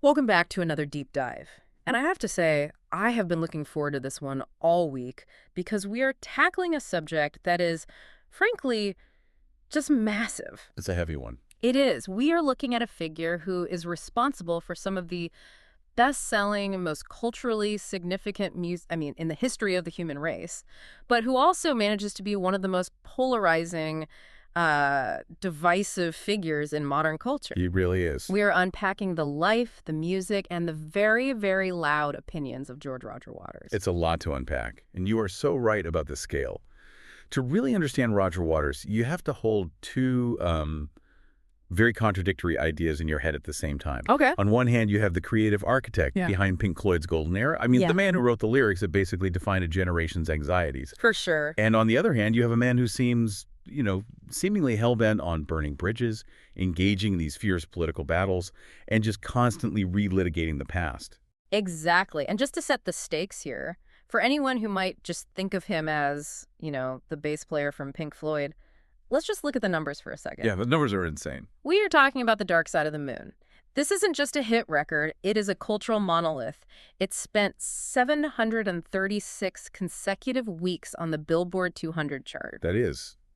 Welcome back to another deep dive. And I have to say, I have been looking forward to this one all week because we are tackling a subject that is, frankly, just massive. It's a heavy one. It is. We are looking at a figure who is responsible for some of the best-selling, most culturally significant music, in the history of the human race, but who also manages to be one of the most polarizing, divisive figures in modern culture. He really is. We are unpacking the life, the music, and the very, very loud opinions of George Roger Waters. It's a lot to unpack, and you are so right about the scale. To really understand Roger Waters, you have to hold two very contradictory ideas in your head at the same time. Okay. On one hand, you have the creative architect behind Pink Floyd's Golden Era. The man who wrote the lyrics that basically defined a generation's anxieties. For sure. And on the other hand, you have a man who seems, seemingly hell-bent on burning bridges, engaging in these fierce political battles, and just constantly relitigating the past. Exactly. And just to set the stakes here, for anyone who might just think of him as, the bass player from Pink Floyd, let's just look at the numbers for a second. Yeah, the numbers are insane. We are talking about The Dark Side of the Moon. This isn't just a hit record, it is a cultural monolith. It spent 736 consecutive weeks on the Billboard 200 chart.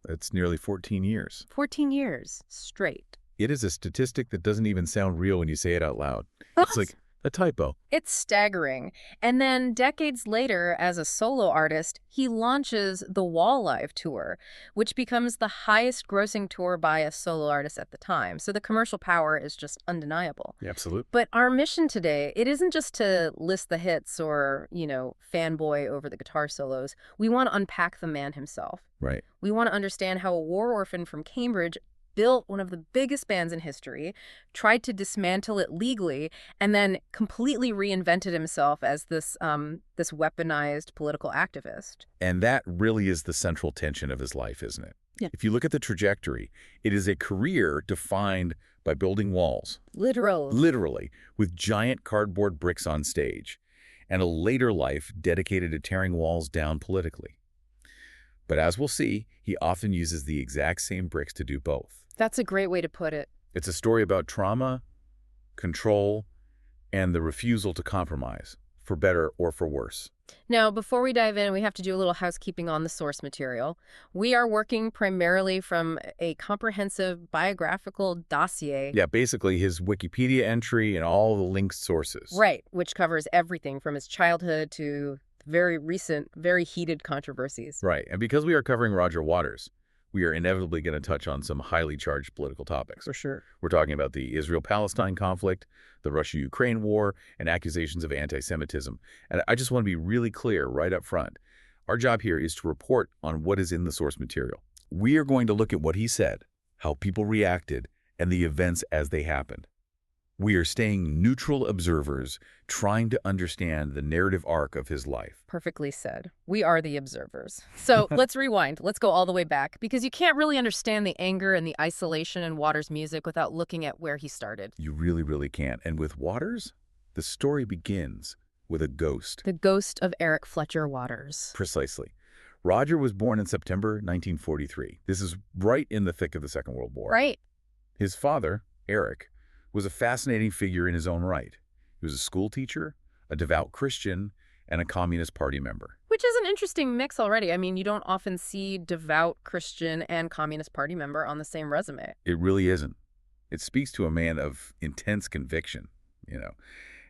That's nearly 14 years. 14 years straight. It is a statistic that doesn't even sound real when you say it out loud. It's like a typo. It's staggering. And then decades later, as a solo artist, he launches the Wall Live tour, which becomes the highest grossing tour by a solo artist at the time. So the commercial power is just undeniable. Yeah, absolutely. But our mission today, it isn't just to list the hits or, fanboy over the guitar solos. We want to unpack the man himself. Right. We want to understand how a war orphan from Cambridge built one of the biggest bands in history, tried to dismantle it legally, and then completely reinvented himself as this weaponized political activist. And that really is the central tension of his life, isn't it? Yeah. If you look at the trajectory, it is a career defined by building walls. Literally, with giant cardboard bricks on stage, and a later life dedicated to tearing walls down politically. But as we'll see, he often uses the exact same bricks to do both. That's a great way to put it. It's a story about trauma, control, and the refusal to compromise, for better or for worse. Now, before we dive in, we have to do a little housekeeping on the source material. We are working primarily from a comprehensive biographical dossier. Yeah, basically his Wikipedia entry and all the linked sources. Right, which covers everything from his childhood to very recent, very heated controversies. Right, and because we are covering Roger Waters, we are inevitably going to touch on some highly charged political topics. For sure. We're talking about the Israel-Palestine conflict, the Russia-Ukraine war, and accusations of antisemitism. And I just want to be really clear right up front. Our job here is to report on what is in the source material. We are going to look at what he said, how people reacted, and the events as they happened. We are staying neutral observers, trying to understand the narrative arc of his life. Perfectly said. We are the observers. So let's rewind. Let's go all the way back, because you can't really understand the anger and the isolation in Waters' music without looking at where he started. You really, really can't. And with Waters, the story begins with a ghost. The ghost of Eric Fletcher Waters. Precisely. Roger was born in September 1943. This is right in the thick of the Second World War. Right. His father, Eric, was a fascinating figure in his own right. He was a school teacher, a devout Christian, and a Communist Party member. Which is an interesting mix already. You don't often see devout Christian and Communist Party member on the same resume. It really isn't. It speaks to a man of intense conviction,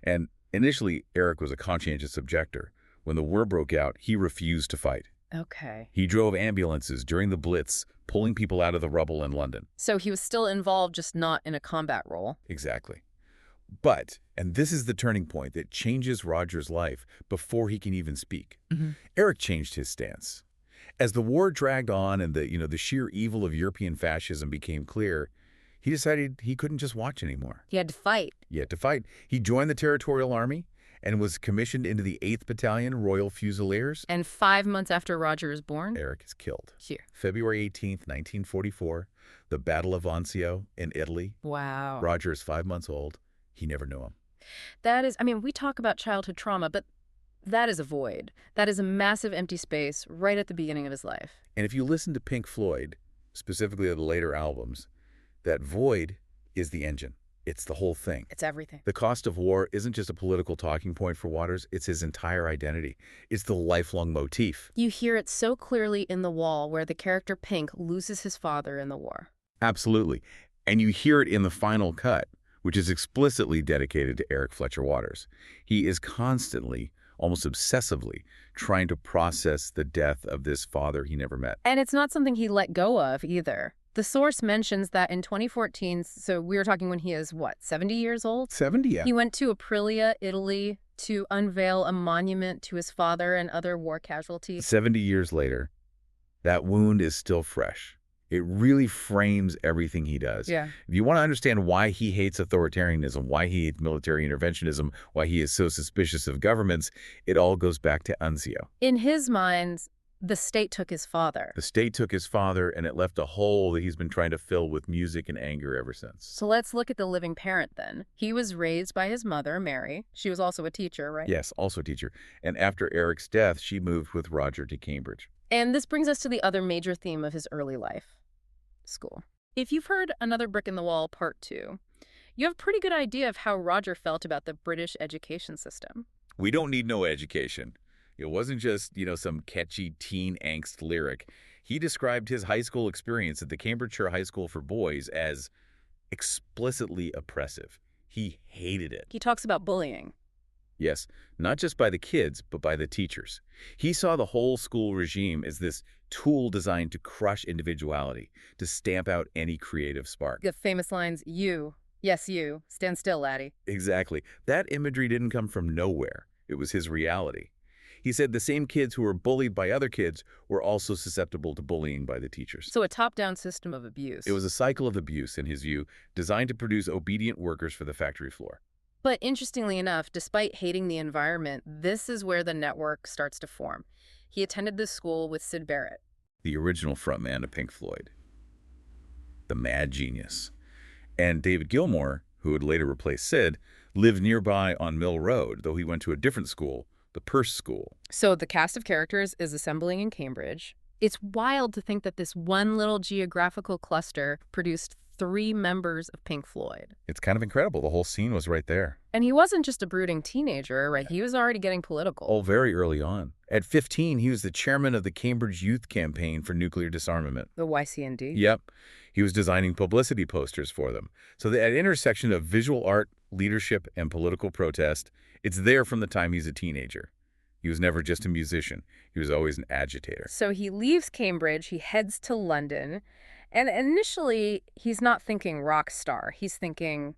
And initially, Eric was a conscientious objector. When the war broke out, he refused to fight. Okay. He drove ambulances during the Blitz, pulling people out of the rubble in London. So he was still involved, just not in a combat role. Exactly. But, and this is the turning point that changes Roger's life before he can even speak, Eric changed his stance. As the war dragged on and the sheer evil of European fascism became clear, he decided he couldn't just watch anymore. He had to fight. He joined the Territorial Army and was commissioned into the 8th Battalion Royal Fusiliers. And 5 months after Roger is born, Eric is killed. Here. February 18th, 1944, the Battle of Anzio in Italy. Wow. Roger is 5 months old. He never knew him. That is, we talk about childhood trauma, but that is a void. That is a massive empty space right at the beginning of his life. And if you listen to Pink Floyd, specifically the later albums, that void is the engine. It's the whole thing. It's everything. The cost of war isn't just a political talking point for Waters, it's his entire identity. It's the lifelong motif. You hear it so clearly in The Wall, where the character Pink loses his father in the war. Absolutely. And you hear it in the final cut, which is explicitly dedicated to Eric Fletcher Waters. He is constantly, almost obsessively, trying to process the death of this father he never met. And it's not something he let go of either. The source mentions that in 2014, so we were talking when he is, what, 70 years old? 70, yeah. He went to Aprilia, Italy, to unveil a monument to his father and other war casualties. 70 years later, that wound is still fresh. It really frames everything he does. Yeah. If you want to understand why he hates authoritarianism, why he hates military interventionism, why he is so suspicious of governments, it all goes back to Anzio. In his mind, the state took his father. The state took his father, and it left a hole that he's been trying to fill with music and anger ever since. So let's look at the living parent then. He was raised by his mother, Mary. She was also a teacher, right? Yes, also a teacher. And after Eric's death, she moved with Roger to Cambridge. And this brings us to the other major theme of his early life: school. If you've heard Another Brick in the Wall Part 2, you have a pretty good idea of how Roger felt about the British education system. We don't need no education. It wasn't just, some catchy teen angst lyric. He described his high school experience at the Cambridgeshire High School for Boys as explicitly oppressive. He hated it. He talks about bullying. Yes, not just by the kids, but by the teachers. He saw the whole school regime as this tool designed to crush individuality, to stamp out any creative spark. The famous lines, "You, yes you, stand still, laddie." Exactly. That imagery didn't come from nowhere. It was his reality. He said the same kids who were bullied by other kids were also susceptible to bullying by the teachers. So a top-down system of abuse. It was a cycle of abuse, in his view, designed to produce obedient workers for the factory floor. But interestingly enough, despite hating the environment, this is where the network starts to form. He attended this school with Syd Barrett, The original frontman of Pink Floyd. The mad genius. And David Gilmour, who would later replace Syd, lived nearby on Mill Road, though he went to a different school, the Peirce School. So the cast of characters is assembling in Cambridge. It's wild to think that this one little geographical cluster produced 3 members of Pink Floyd. It's kind of incredible. The whole scene was right there. And he wasn't just a brooding teenager, right? He was already getting political. Oh, very early on. At 15, he was the chairman of the Cambridge Youth Campaign for Nuclear Disarmament. The YCND? Yep. He was designing publicity posters for them. So that intersection of visual art, leadership, and political protest, it's there from the time he's a teenager. He was never just a musician. He was always an agitator. So he leaves Cambridge, he heads to London, and initially he's not thinking rock star. He's thinking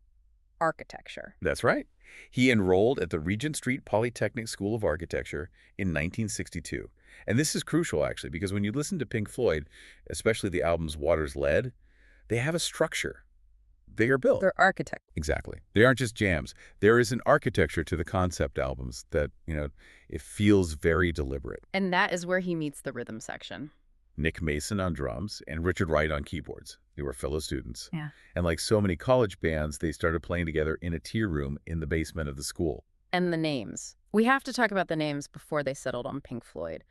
architecture. That's right. He enrolled at the Regent Street Polytechnic School of Architecture in 1962. And this is crucial, actually, because when you listen to Pink Floyd, especially the albums Waters led, they have a structure. They are built. They're architects. Exactly. They aren't just jams. There is an architecture to the concept albums that, it feels very deliberate. And that is where he meets the rhythm section. Nick Mason on drums and Richard Wright on keyboards. They were fellow students. Yeah. And like so many college bands, they started playing together in a tea room in the basement of the school. And the names. We have to talk about the names before they settled on Pink Floyd,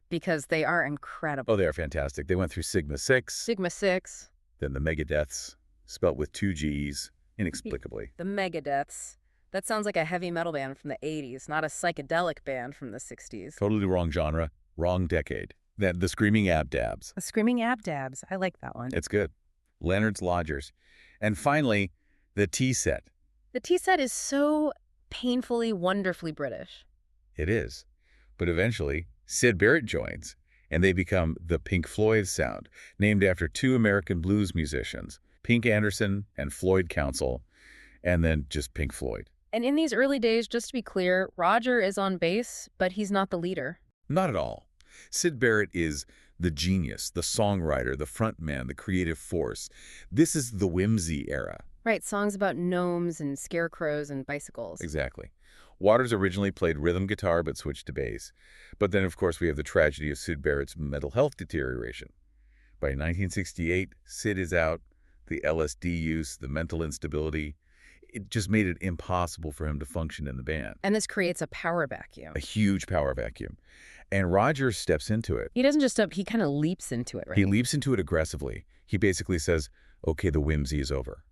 because they are incredible. Oh, they are fantastic. They went through Sigma 6. Sigma 6. Then the Megadeths, spelt with 2 Gs, inexplicably. The Megadeths. That sounds like a heavy metal band from the 80s, not a psychedelic band from the 60s. Totally wrong genre, wrong decade. Then the Screaming Abdabs. The Screaming Abdabs. I like that one. It's good. Leonard's Lodgers. And finally, the Tea Set. The Tea Set is so painfully, wonderfully British. It is. But eventually, Syd Barrett joins, and they become the Pink Floyd sound, named after 2 American blues musicians, Pink Anderson and Floyd Council, and then just Pink Floyd. And in these early days, just to be clear, Roger is on bass, but he's not the leader. Not at all. Syd Barrett is the genius, the songwriter, the frontman, the creative force. This is the whimsy era. Right, songs about gnomes and scarecrows and bicycles. Exactly. Waters originally played rhythm guitar but switched to bass. But then, of course, we have the tragedy of Syd Barrett's mental health deterioration. By 1968, Syd is out, the LSD use, the mental instability. It just made it impossible for him to function in the band. And this creates a power vacuum. A huge power vacuum. And Roger steps into it. He doesn't just step, he kind of leaps into it, right? He leaps into it aggressively. He basically says, okay, the whimsy is over.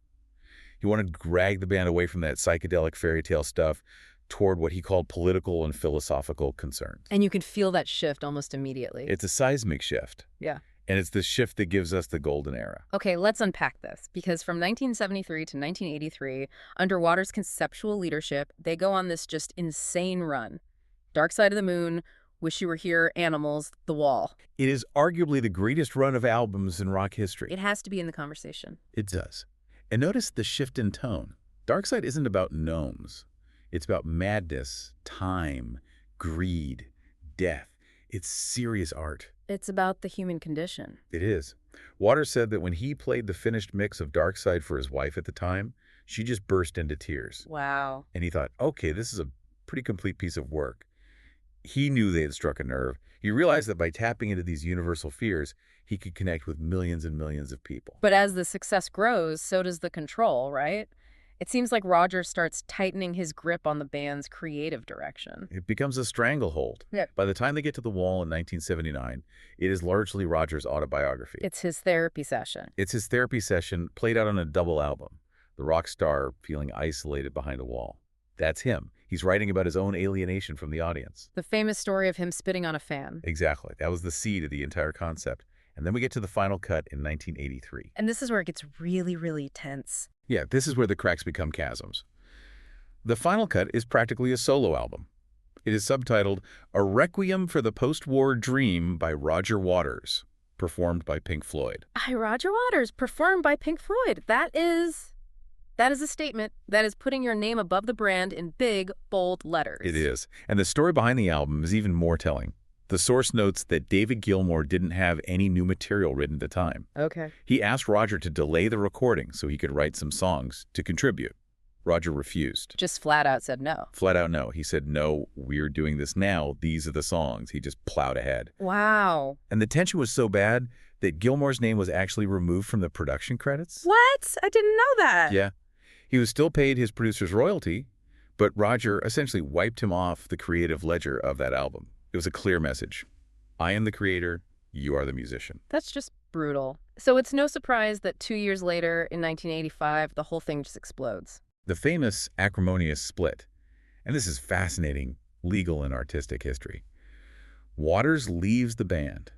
He wanted to drag the band away from that psychedelic fairy tale stuff toward what he called political and philosophical concerns. And you can feel that shift almost immediately. It's a seismic shift. Yeah. And it's the shift that gives us the golden era. Okay, let's unpack this, because from 1973 to 1983, under Waters' conceptual leadership, they go on this just insane run. Dark Side of the Moon, Wish You Were Here, Animals, The Wall. It is arguably the greatest run of albums in rock history. It has to be in the conversation. It does. And notice the shift in tone. Dark Side isn't about gnomes. It's about madness, time, greed, death. It's serious art. It's about the human condition. It is. Waters said that when he played the finished mix of Dark Side for his wife at the time, she just burst into tears. Wow. And he thought, okay, this is a pretty complete piece of work. He knew they had struck a nerve. He realized that by tapping into these universal fears, he could connect with millions and millions of people. But as the success grows, so does the control, right? It seems like Roger starts tightening his grip on the band's creative direction. It becomes a stranglehold. Yeah. By the time they get to The Wall in 1979, it is largely Roger's autobiography. It's his therapy session. It's his therapy session played out on a double album, the rock star feeling isolated behind a wall. That's him. He's writing about his own alienation from the audience. The famous story of him spitting on a fan. Exactly. That was the seed of the entire concept. And then we get to the final cut in 1983. And this is where it gets really, really tense. Yeah, this is where the cracks become chasms. The final cut is practically a solo album. It is subtitled A Requiem for the Post-War Dream by Roger Waters, performed by Pink Floyd. Roger Waters, performed by Pink Floyd. That is a statement. That is putting your name above the brand in big, bold letters. It is. And the story behind the album is even more telling. The source notes that David Gilmour didn't have any new material written at the time. Okay. He asked Roger to delay the recording so he could write some songs to contribute. Roger refused. Just flat out said no. Flat out no. He said, no, we're doing this now. These are the songs. He just plowed ahead. Wow. And the tension was so bad that Gilmour's name was actually removed from the production credits. What? I didn't know that. Yeah. He was still paid his producer's royalty, but Roger essentially wiped him off the creative ledger of that album. It was a clear message. I am the creator, you are the musician. That's just brutal. So it's no surprise that 2 years later, in 1985, the whole thing just explodes. The famous acrimonious split, and this is fascinating legal and artistic history. Waters leaves the band.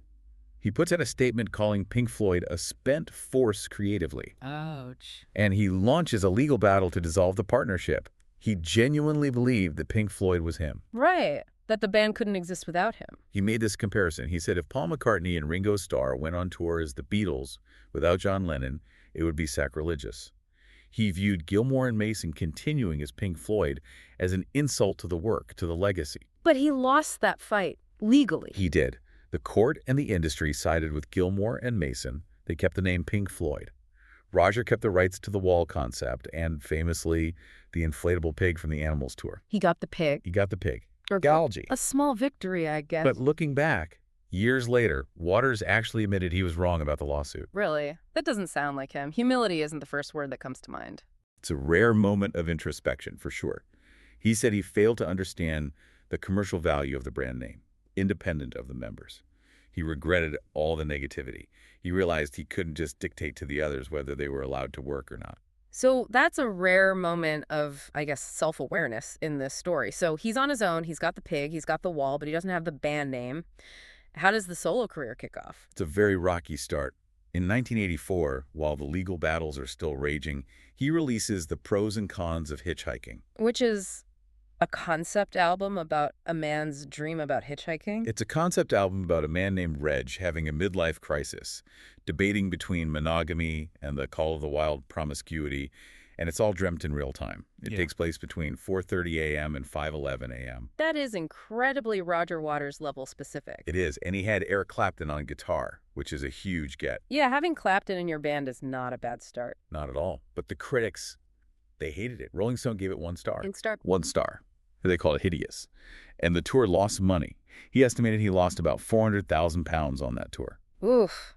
He puts out a statement calling Pink Floyd a spent force creatively. Ouch. And he launches a legal battle to dissolve the partnership. He genuinely believed that Pink Floyd was him. Right. That the band couldn't exist without him. He made this comparison. He said if Paul McCartney and Ringo Starr went on tour as the Beatles without John Lennon, it would be sacrilegious. He viewed Gilmour and Mason continuing as Pink Floyd as an insult to the work, to the legacy. But he lost that fight, legally. He did. The court and the industry sided with Gilmour and Mason. They kept the name Pink Floyd. Roger kept the rights to the Wall concept and, famously, the inflatable pig from the Animals tour. He got the pig. He got the pig. Or Galgi. a small victory, I guess. But looking back, years later, Waters actually admitted he was wrong about the lawsuit. Really? That doesn't sound like him. Humility isn't the first word that comes to mind. It's a rare moment of introspection, for sure. He said he failed to understand the commercial value of the brand name, independent of the members. He regretted all the negativity. He realized he couldn't just dictate to the others whether they were allowed to work or not. So that's a rare moment of, I guess, self-awareness in this story. So he's on his own. He's got the pig. He's got the wall, but he doesn't have the band name. How does the solo career kick off? It's a very rocky start. In 1984, while the legal battles are still raging, he releases The Pros and Cons of Hitchhiking. Which is a concept album about a man's dream about hitchhiking? It's a concept album about a man named Reg having a midlife crisis, debating between monogamy and the call of the wild promiscuity, and it's all dreamt in real time. It takes place between 4:30 a.m. and 5:11 a.m. That is incredibly Roger Waters level specific. It is, and he had Eric Clapton on guitar, which is a huge get. Yeah, having Clapton in your band is not a bad start. Not at all. But the critics, they hated it. Rolling Stone gave it 1 star. Pink star? 1 star. They call it hideous. And the tour lost money. He estimated he lost about 400,000 pounds on that tour. Oof.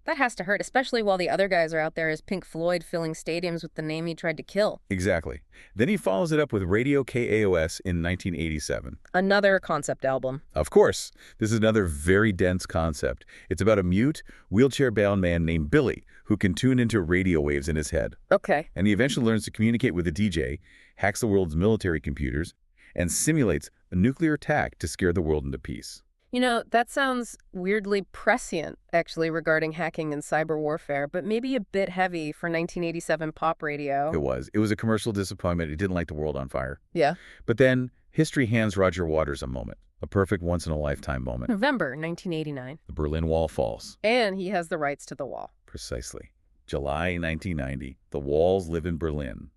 That has to hurt, especially while the other guys are out there as Pink Floyd filling stadiums with the name he tried to kill. Exactly. Then he follows it up with Radio KAOS in 1987. Another concept album. Of course, this is another very dense concept. It's about a mute, wheelchair-bound man named Billy who can tune into radio waves in his head. Okay. And he eventually learns to communicate with a DJ, hacks the world's military computers, and simulates a nuclear attack to scare the world into peace. You know, that sounds weirdly prescient, actually, regarding hacking and cyber warfare, but maybe a bit heavy for 1987 pop radio. It was. It was a commercial disappointment. It didn't light the world on fire. Yeah. But then history hands Roger Waters a moment, a perfect once-in-a-lifetime moment. November 1989. The Berlin Wall falls. And he has the rights to the wall. Precisely. July 1990. The walls live in Berlin.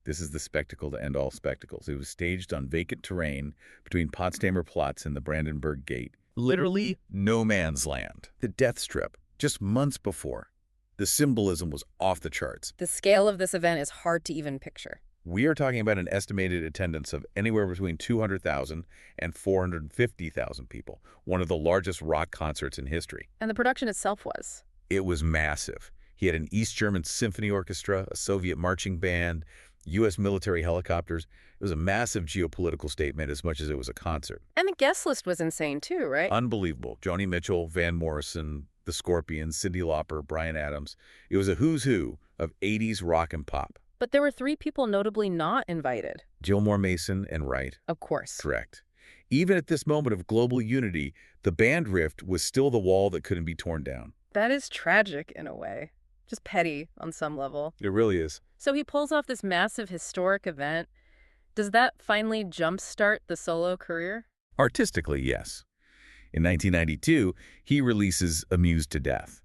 This is the spectacle to end all spectacles. It was staged on vacant terrain between Potsdamer Platz and the Brandenburg Gate. Literally no man's land. The death strip, just months before. The symbolism was off the charts. The scale of this event is hard to even picture. We are talking about an estimated attendance of anywhere between 200,000 and 450,000 people, one of the largest rock concerts in history. And the production itself was? It was massive. He had an East German symphony orchestra, a Soviet marching band, U.S. military helicopters. It was a massive geopolitical statement as much as it was a concert. And the guest list was insane too, right? Unbelievable. Joni Mitchell, Van Morrison, The Scorpions, Cyndi Lauper, Bryan Adams. It was a who's who of 80s rock and pop. But there were 3 people notably not invited. Gilmore Mason and Wright. Of course. Correct. Even at this moment of global unity, the band rift was still the wall that couldn't be torn down. That is tragic in a way. Just petty on some level. It really is. So he pulls off this massive historic event. Does that finally jumpstart the solo career? Artistically, yes. In 1992, he releases Amused to Death.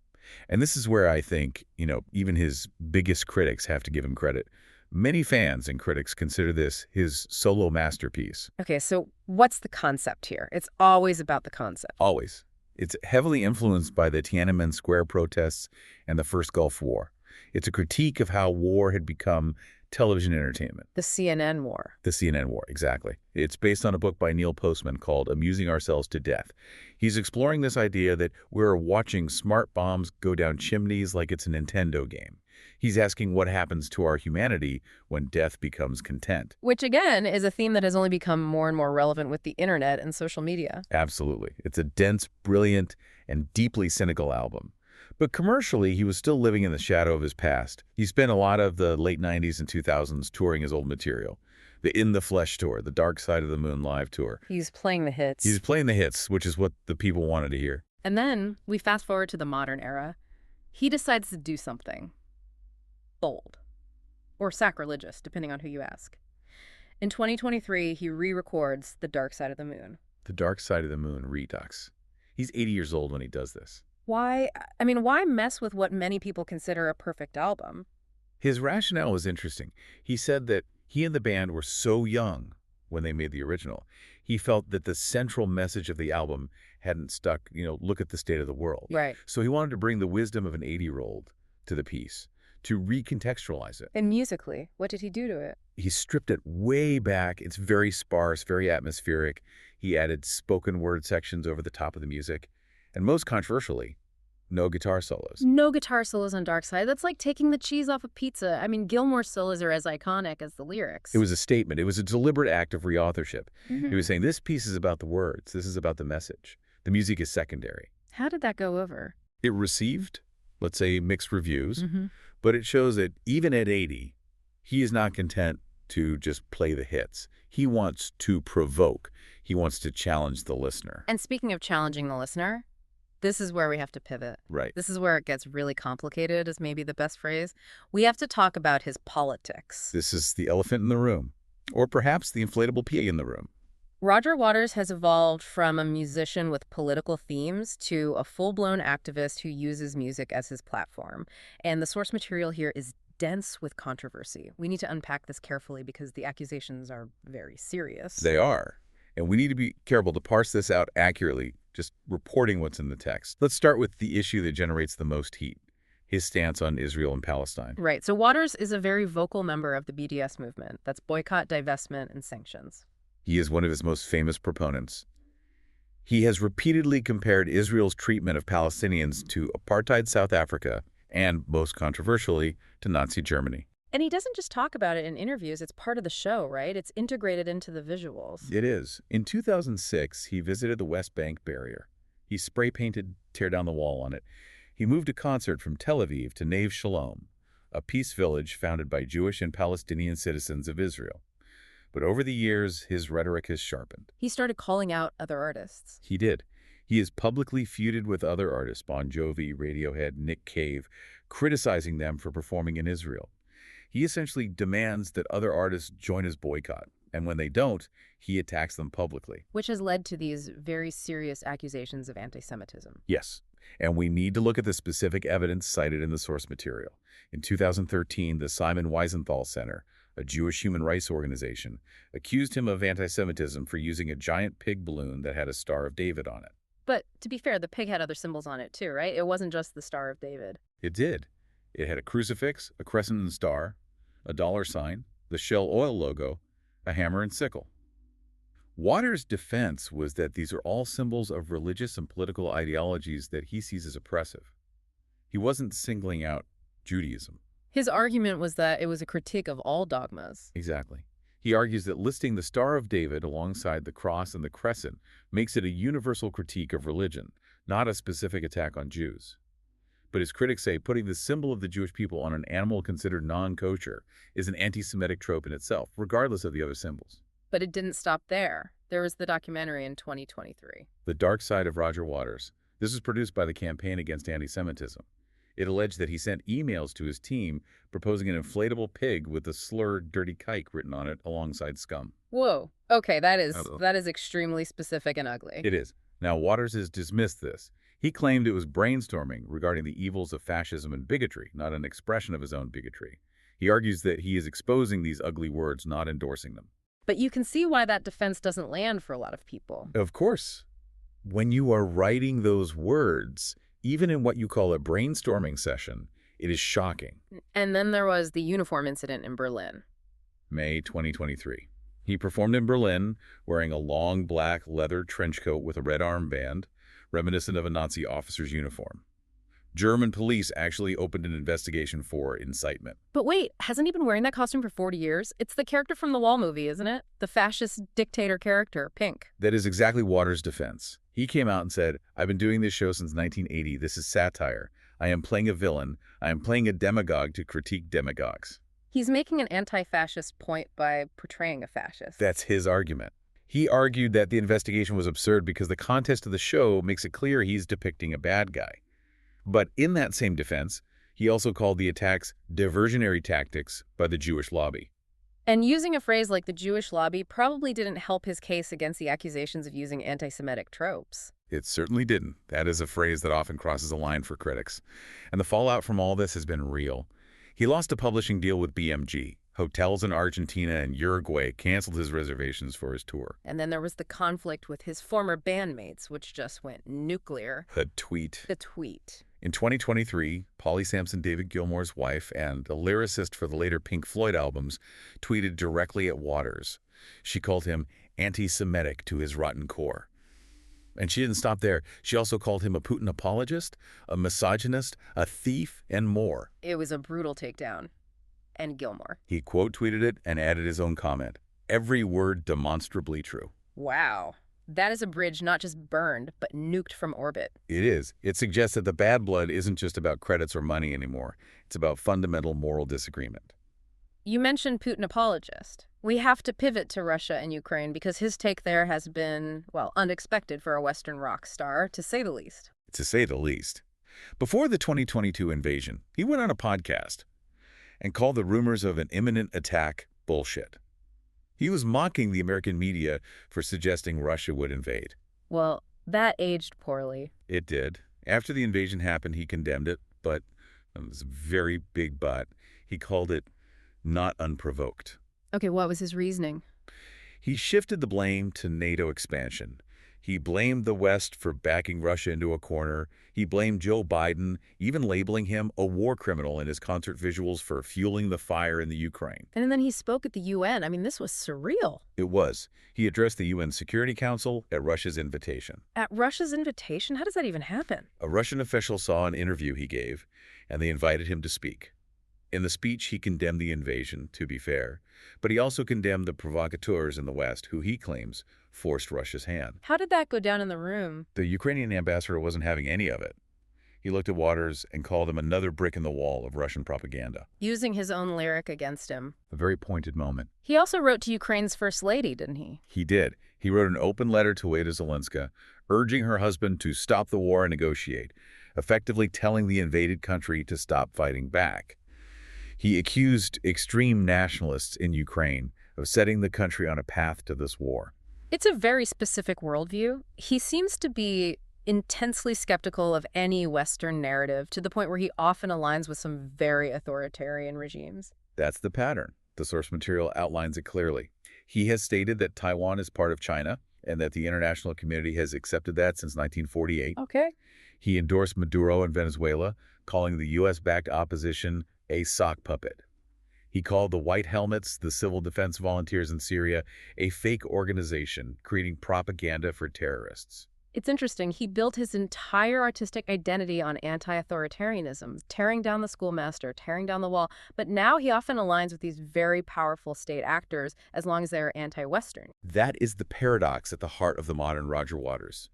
And this is where I think, even his biggest critics have to give him credit. Many fans and critics consider this his solo masterpiece. Okay, so what's the concept here? It's always about the concept. Always. It's heavily influenced by the Tiananmen Square protests and the First Gulf War. It's a critique of how war had become television entertainment. The CNN war. The CNN war, exactly. It's based on a book by Neil Postman called Amusing Ourselves to Death. He's exploring this idea that we're watching smart bombs go down chimneys like it's a Nintendo game. He's asking what happens to our humanity when death becomes content. Which, again, is a theme that has only become more and more relevant with the internet and social media. Absolutely. It's a dense, brilliant, and deeply cynical album. But commercially, he was still living in the shadow of his past. He spent a lot of the late 90s and 2000s touring his old material. The In the Flesh tour, the Dark Side of the Moon live tour. He's playing the hits. He's playing the hits, which is what the people wanted to hear. And then we fast forward to the modern era. He decides to do something bold or sacrilegious, depending on who you ask. In 2023, he re-records The Dark Side of the Moon. The Dark Side of the Moon redux. He's 80 years old when he does this. Why mess with what many people consider a perfect album? His rationale was interesting. He said that he and the band were so young when they made the original. He felt that the central message of the album hadn't stuck, look at the state of the world. Right. So he wanted to bring the wisdom of an 80-year-old to the piece, to recontextualize it. And musically, what did he do to it? He stripped it way back. It's very sparse, very atmospheric. He added spoken word sections over the top of the music. And most controversially, no guitar solos. No guitar solos on Dark Side. That's like taking the cheese off a pizza. Gilmore's solos are as iconic as the lyrics. It was a statement. It was a deliberate act of reauthorship. Mm-hmm. He was saying, this piece is about the words. This is about the message. The music is secondary. How did that go over? It received, let's say, mixed reviews, Mm-hmm. but it shows that even at 80, he is not content to just play the hits. He wants to provoke. He wants to challenge the listener. And speaking of challenging the listener, this is where we have to pivot. Right. This is where it gets really complicated, is maybe the best phrase. We have to talk about his politics. This is the elephant in the room, or perhaps the inflatable pea in the room. Roger Waters has evolved from a musician with political themes to a full-blown activist who uses music as his platform. And the source material here is dense with controversy. We need to unpack this carefully because the accusations are very serious. They are. And we need to be careful to parse this out accurately, just reporting what's in the text. Let's start with the issue that generates the most heat, his stance on Israel and Palestine. Right. So Waters is a very vocal member of the BDS movement. That's boycott, divestment, and sanctions. He is one of his most famous proponents. He has repeatedly compared Israel's treatment of Palestinians to apartheid South Africa and, most controversially, to Nazi Germany. And he doesn't just talk about it in interviews, it's part of the show, right? It's integrated into the visuals. It is. In 2006, he visited the West Bank barrier. He spray-painted "Tear Down the Wall" on it. He moved a concert from Tel Aviv to Nave Shalom, a peace village founded by Jewish and Palestinian citizens of Israel. But over the years, his rhetoric has sharpened. He started calling out other artists. He did. He has publicly feuded with other artists, Bon Jovi, Radiohead, Nick Cave, criticizing them for performing in Israel. He essentially demands that other artists join his boycott, and when they don't, he attacks them publicly. Which has led to these very serious accusations of antisemitism. Yes, and we need to look at the specific evidence cited in the source material. In 2013, the Simon Wiesenthal Center, a Jewish human rights organization, accused him of antisemitism for using a giant pig balloon that had a Star of David on it. But to be fair, the pig had other symbols on it too, right? It wasn't just the Star of David. It did. It had a crucifix, a crescent and star, a dollar sign, the Shell Oil logo, a hammer and sickle. Waters' defense was that these are all symbols of religious and political ideologies that he sees as oppressive. He wasn't singling out Judaism. His argument was that it was a critique of all dogmas. Exactly. He argues that listing the Star of David alongside the cross and the crescent makes it a universal critique of religion, not a specific attack on Jews. But his critics say putting the symbol of the Jewish people on an animal considered non-kosher is an anti-Semitic trope in itself, regardless of the other symbols. But it didn't stop there. There was the documentary in 2023. The Dark Side of Roger Waters. This was produced by the Campaign Against Antisemitism. It alleged that he sent emails to his team proposing an inflatable pig with the slur "dirty kike" written on it alongside scum. Whoa. Okay, that is extremely specific and ugly. It is. Now, Waters has dismissed this. He claimed it was brainstorming regarding the evils of fascism and bigotry, not an expression of his own bigotry. He argues that he is exposing these ugly words, not endorsing them. But you can see why that defense doesn't land for a lot of people. Of course. When you are writing those words, even in what you call a brainstorming session, it is shocking. And then there was the uniform incident in Berlin. May 2023. He performed in Berlin wearing a long black leather trench coat with a red armband, reminiscent of a Nazi officer's uniform. German police actually opened an investigation for incitement. But wait, hasn't he been wearing that costume for 40 years? It's the character from the Wall movie, isn't it? The fascist dictator character, Pink. That is exactly Waters' defense. He came out and said, "I've been doing this show since 1980. This is satire. I am playing a villain. I am playing a demagogue to critique demagogues." He's making an anti-fascist point by portraying a fascist. That's his argument. He argued that the investigation was absurd because the context of the show makes it clear he's depicting a bad guy. But in that same defense, he also called the attacks diversionary tactics by the Jewish lobby. And using a phrase like the Jewish lobby probably didn't help his case against the accusations of using anti-Semitic tropes. It certainly didn't. That is a phrase that often crosses a line for critics. And the fallout from all this has been real. He lost a publishing deal with BMG. Hotels in Argentina and Uruguay canceled his reservations for his tour. And then there was the conflict with his former bandmates, which just went nuclear. The tweet. The tweet. In 2023, Polly Sampson, David Gilmour's wife and a lyricist for the later Pink Floyd albums, tweeted directly at Waters. She called him anti-Semitic to his rotten core. And she didn't stop there. She also called him a Putin apologist, a misogynist, a thief, and more. It was a brutal takedown. And Gilmour. He quote-tweeted it and added his own comment. Every word demonstrably true. Wow. That is a bridge not just burned, but nuked from orbit. It is. It suggests that the bad blood isn't just about credits or money anymore. It's about fundamental moral disagreement. You mentioned Putin apologist. We have to pivot to Russia and Ukraine because his take there has been, well, unexpected for a Western rock star, to say the least. To say the least. Before the 2022 invasion, he went on a podcast and called the rumors of an imminent attack bullshit. He was mocking the American media for suggesting Russia would invade. Well, that aged poorly. It did. After the invasion happened, he condemned it, but it was a very big but. He called it not unprovoked. Okay, what was his reasoning? He shifted the blame to NATO expansion. He blamed the West for backing Russia into a corner. He blamed Joe Biden, even labeling him a war criminal in his concert visuals for fueling the fire in the Ukraine. And then he spoke at the UN. I mean, this was surreal. It was. He addressed the UN Security Council at Russia's invitation. At Russia's invitation? How does that even happen? A Russian official saw an interview he gave, and they invited him to speak. In the speech, he condemned the invasion, to be fair, but he also condemned the provocateurs in the West, who he claims forced Russia's hand. How did that go down in the room? The Ukrainian ambassador wasn't having any of it. He looked at Waters and called him another brick in the wall of Russian propaganda. Using his own lyric against him. A very pointed moment. He also wrote to Ukraine's first lady, didn't he? He did. He wrote an open letter to Wada Zelenska, urging her husband to stop the war and negotiate, effectively telling the invaded country to stop fighting back. He accused extreme nationalists in Ukraine of setting the country on a path to this war. It's a very specific worldview. He seems to be intensely skeptical of any Western narrative to the point where he often aligns with some very authoritarian regimes. That's the pattern. The source material outlines it clearly. He has stated that Taiwan is part of China and that the international community has accepted that since 1948. Okay. He endorsed Maduro in Venezuela, calling the U.S.-backed opposition a sock puppet. He called the White Helmets, the civil defense volunteers in Syria, a fake organization creating propaganda for terrorists. It's interesting. He built his entire artistic identity on anti-authoritarianism, tearing down the schoolmaster, tearing down the wall. But now he often aligns with these very powerful state actors as long as they're anti-Western. That is the paradox at the heart of the modern Roger Waters.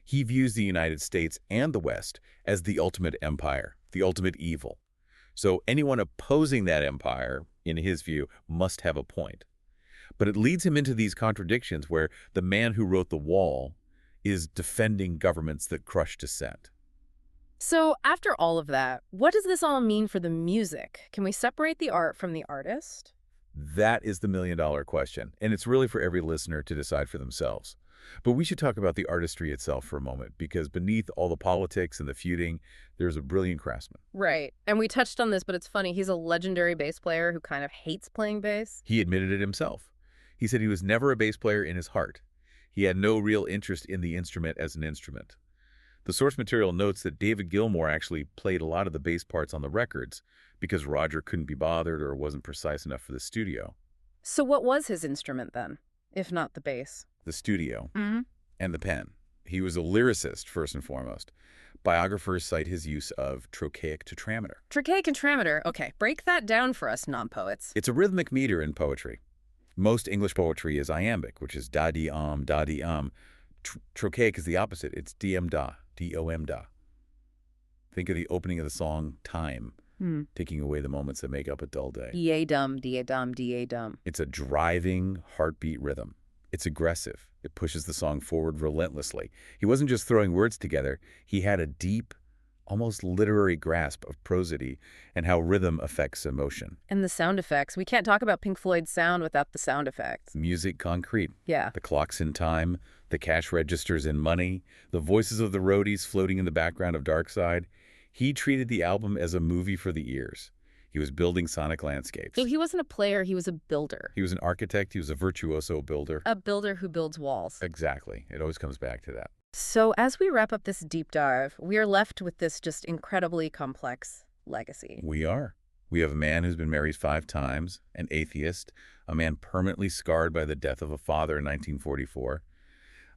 He views the United States and the West as the ultimate empire, the ultimate evil. So anyone opposing that empire, in his view, must have a point. But it leads him into these contradictions where the man who wrote The Wall is defending governments that crush dissent. So after all of that, what does this all mean for the music? Can we separate the art from the artist? That is the million-dollar question, and it's really for every listener to decide for themselves. But we should talk about the artistry itself for a moment, because beneath all the politics and the feuding, there's a brilliant craftsman. Right. And we touched on this, but it's funny. He's a legendary bass player who kind of hates playing bass. He admitted it himself. He said he was never a bass player in his heart. He had no real interest in the instrument as an instrument. The source material notes that David Gilmour actually played a lot of the bass parts on the records because Roger couldn't be bothered or wasn't precise enough for the studio. So what was his instrument then, if not the bass? The studio Mm-hmm. and the pen. He was a lyricist, first and foremost. Biographers cite his use of trochaic tetrameter. Trochaic tetrameter. Okay, break that down for us non-poets. It's a rhythmic meter in poetry. Most English poetry is iambic, which is da-di-um, da-di-um. Trochaic is the opposite. It's dm-da, d-o-m-da. Think of the opening of the song Time, taking away the moments that make up a dull day. D-a-dum, D-a-dum, D-a-dum. It's a driving heartbeat rhythm. It's aggressive. It pushes the song forward relentlessly. He wasn't just throwing words together. He had a deep, almost literary grasp of prosody and how rhythm affects emotion. And the sound effects. We can't talk about Pink Floyd's sound without the sound effects. Music concrete. Yeah. The clocks in time, the cash registers in Money, the voices of the roadies floating in the background of Dark Side. He treated the album as a movie for the ears. He was building sonic landscapes. So he wasn't a player, he was a builder. He was an architect. He was a virtuoso builder. A builder who builds walls. Exactly. It always comes back to that. So as we wrap up this deep dive, we are left with this just incredibly complex legacy. We are. We have a man who's been married 5 times, an atheist, a man permanently scarred by the death of a father in 1944,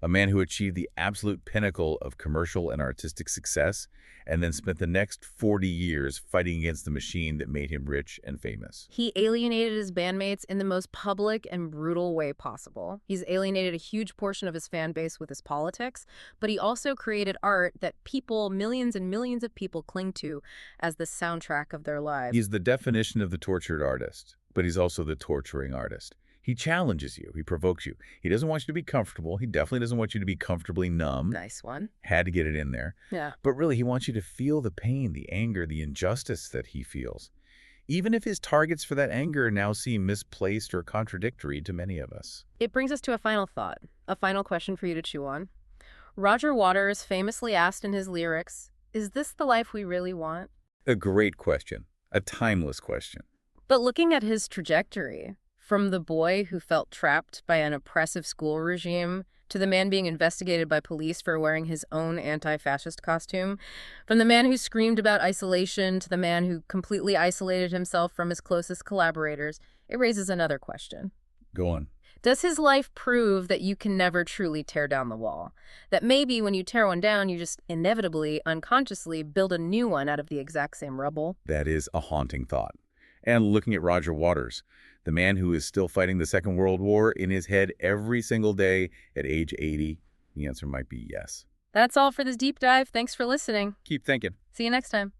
a man who achieved the absolute pinnacle of commercial and artistic success, and then spent the next 40 years fighting against the machine that made him rich and famous. He alienated his bandmates in the most public and brutal way possible. He's alienated a huge portion of his fan base with his politics, but he also created art that people, millions and millions of people, cling to as the soundtrack of their lives. He's the definition of the tortured artist, but he's also the torturing artist. He challenges you. He provokes you. He doesn't want you to be comfortable. He definitely doesn't want you to be comfortably numb. Nice one. Had to get it in there. Yeah. But really, he wants you to feel the pain, the anger, the injustice that he feels. Even if his targets for that anger now seem misplaced or contradictory to many of us. It brings us to a final thought, a final question for you to chew on. Roger Waters famously asked in his lyrics, "Is this the life we really want?" A great question. A timeless question. But looking at his trajectory, from the boy who felt trapped by an oppressive school regime to the man being investigated by police for wearing his own anti-fascist costume, from the man who screamed about isolation to the man who completely isolated himself from his closest collaborators, it raises another question. Go on. Does his life prove that you can never truly tear down the wall? That maybe when you tear one down, you just inevitably, unconsciously build a new one out of the exact same rubble? That is a haunting thought. And looking at Roger Waters, the man who is still fighting the Second World War in his head every single day at age 80, the answer might be yes. That's all for this deep dive. Thanks for listening. Keep thinking. See you next time.